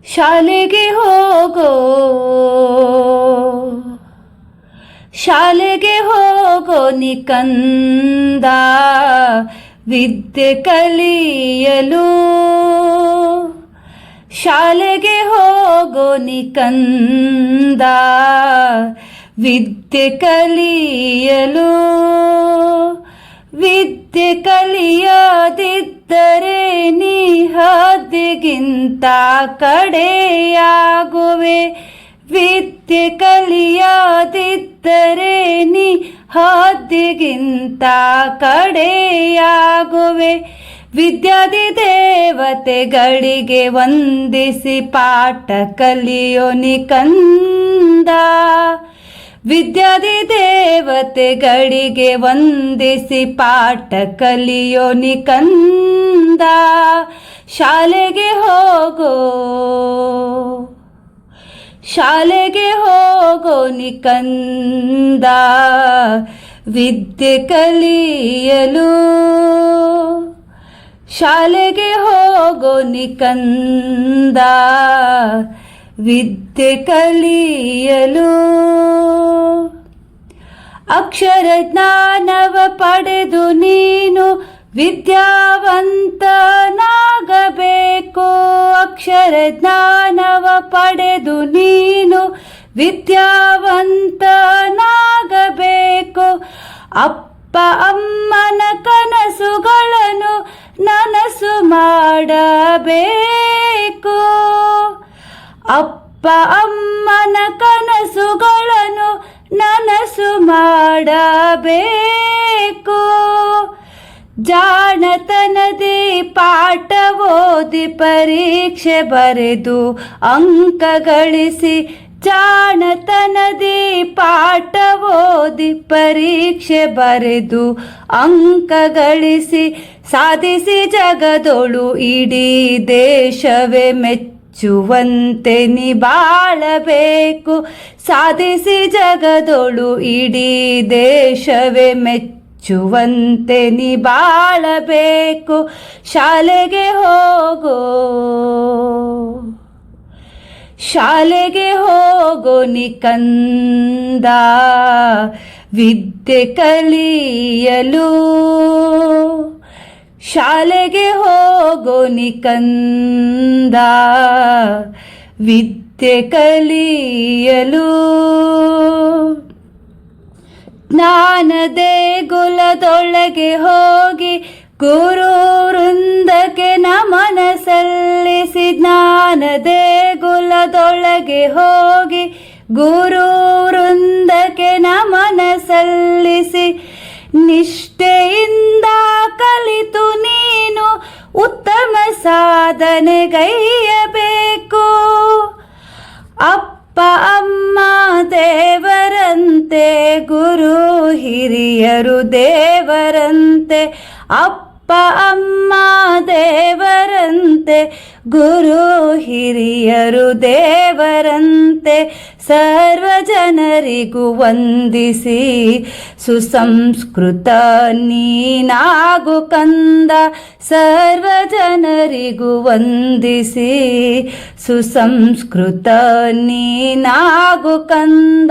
ಶಾಲೆಗೆ ಹೋಗೋ ಶಾಲೆಗೆ ಹೋಗೋ ನಿಕಂದ ವಿದ್ಯೆ ಕಲಿಯಲು. ಶಾಲೆಗೆ ಹೋಗೋ ನಿಕಂದ ವಿದ್ಯೆ ಕಲಿಯಲು. ವಿದ್ಯೆ ಕಲಿಯದಿದ್ದರೆ ನೀ ಹದ್ದಿಗಿಂತ ಕಡೆಯಾಗುವೆ. ವಿದ್ಯೆ ಕಲಿಯದಿದ್ದರೆ ನೀ ಹದ್ದಿಗಿಂತ ಕಡೆಯಾಗುವೆ. ವಿದ್ಯಾದಿ ದೇವತೆಗಳಿಗೆ ವಂದಿಸಿ ಪಾಠ ಕಲಿಯೋ ನಿಕಂದ. ವಿದ್ಯಾದಿ ದೇವತೆಗಳಿಗೆ ವಂದಿಸಿ ಪಾಠ ಕಲಿಯೋ ನಿಕಂದ. ಶಾಲೆಗೆ ಹೋಗೋ ಶಾಲೆಗೆ ಹೋಗೋ ನಿಕಂದ ವಿದ್ಯೆ ಕಲಿಯಲು. ಶಾಲೆಗೆ ಹೋಗೋ ನಿಕಂದ ವಿದ್ಯೆ ಕಲಿಯಲು. ಅಕ್ಷರ ಜ್ಞಾನವ ಪಡೆದು ನೀನು ವಿದ್ಯಾವಂತನಾಗಬೇಕು. ಅಕ್ಷರ ಜ್ಞಾನವ ಪಡೆದು ನೀನು ವಿದ್ಯಾವಂತನಾಗಬೇಕು. ಅಪ್ಪ ಅಮ್ಮನ ಕನಸುಗಳನ್ನು ನನಸು ಮಾಡಬೇಕು. ಅಪ್ಪ ಅಮ್ಮನ ಕನಸುಗಳನ್ನು ನನಸು ಮಾಡಬೇಕು. ಜಾಣತನದಿ ಪಾಠ ಓದಿ ಪರೀಕ್ಷೆ ಬರೆದು ಅಂಕ ಗಳಿಸಿ. ಜಾಣತನದಿ ಪಾಠ ಓದಿ ಪರೀಕ್ಷೆ ಬರೆದು ಅಂಕ ಗಳಿಸಿ. ಸಾಧಿಸಿ ಜಗದೊಳು ಇಡೀ ದೇಶವೇ ಮೆಚ್ಚುವಂತೆ ನೀ ಬಾಳಬೇಕು. ಸಾಧಿಸಿ ಜಗದೊಳು ಇಡೀ ದೇಶವೇ ಮೆಚ್ಚುವಂತೆ ನೀ ಬಾಳಬೇಕು. ಶಾಲೆಗೆ ಹೋಗೋ ಶಾಲೆಗೆ ಹೋಗೋ ನಿಕಂದ ವಿದ್ಯೆ ಕಲಿಯಲು. ಶಾಲೆಗೆ ಹೋಗೋ ನಿಕಂದ ವಿದ್ಯೆ ಕಲಿಯಲು. ಜ್ಞಾನ ದೇಗುಲದೊಳಗೆ ಹೋಗಿ ಗುರು ವೃಂದಕ್ಕೆ ನಮನ ಸಲ್ಲಿಸಿ. ಜ್ಞಾನ ದೇಗುಲದೊಳಗೆ ಹೋಗಿ ಗುರು ವೃಂದಕ್ಕೆ ನಮನ ಸಲ್ಲಿಸಿ. ನಿಷ್ಠೆಯಿಂದ ಕಲಿತು ನೀನು ಉತ್ತಮ ಸಾಧನೆಗೈಯಬೇಕು. ಅಪ್ಪ ಅಮ್ಮ ದೇವರಂತೆ ಗುರು ಹಿರಿಯರು ದೇವರಂತೆ. ಅಪ್ಪ ಅಮ್ಮ ದೇವರಂತೆ ಗುರು ಹಿರಿಯರು ದೇವರಂತೆ. ಸರ್ವ ಜನರಿಗೂ ವಂದಿಸಿ ಸುಸಂಸ್ಕೃತ ನೀನಾಗು ಕಂದ. ಸರ್ವ ಜನರಿಗೂ ವಂದಿಸಿ ಸುಸಂಸ್ಕೃತ ನೀನಾಗು ಕಂದ.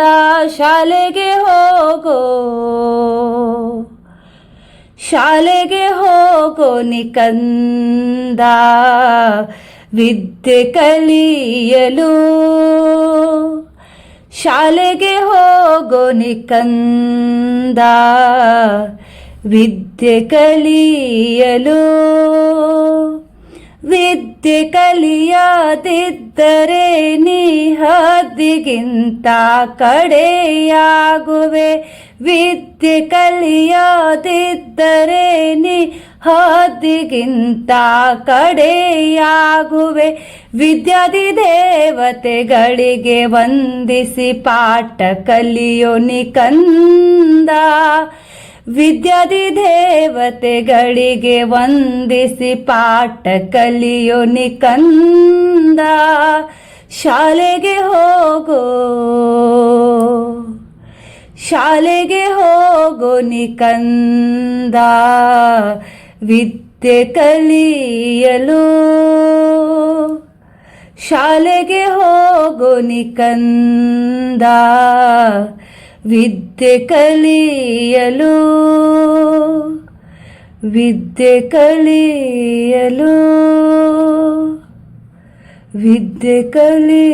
ಶಾಲೆಗೆ ಹೋಗೋ ಶಾಲೆಗೆ ಹೋಗೋ ನಿಕಂದ ವಿದ್ಯೆ ಕಲಿಯಲು. ಶಾಲೆಗೆ ಹೋಗೋ ನಿಕಂದ ವಿದ್ಯೆ ಕಲಿಯಲು. ವಿದ್ಯೆ ಕಲಿಯದಿದ್ದರೆ ನೀ ಹದ್ದಿಗಿಂತ ಕಡೆಯಾಗುವೆ. ವಿದ್ಯೆ ಕಲಿಯದಿದ್ದರೆ ನೀ ಹದ್ದಿಗಿಂತ ಕಡೆಯಾಗುವೆ. ವಿದ್ಯಾದಿ ದೇವತೆಗಳಿಗೆ ವಂದಿಸಿ ಪಾಠ ಕಲಿಯೋ ನಿಕಂದ. ವಿದ್ಯಾದಿ ದೇವತೆಗಳಿಗೆ ವಂದಿಸಿ ಪಾಠ ಕಲಿಯೋ ನಿಕಂದ. ಶಾಲೆಗೆ ಹೋಗೋ ಶಾಲೆಗೆ ಹೋಗೋ ನಿಕಂದ ವಿದ್ಯೆ ಕಲಿಯಲು. ಶಾಲೆಗೆ ಹೋಗು ನಿಕಂದ ವಿದ್ಯೆ ಕಲಿಯಲು ವಿದ್ಯೆ ಕಲಿಯಲು ವಿದ್ಯೆ ಕಲಿಯಲು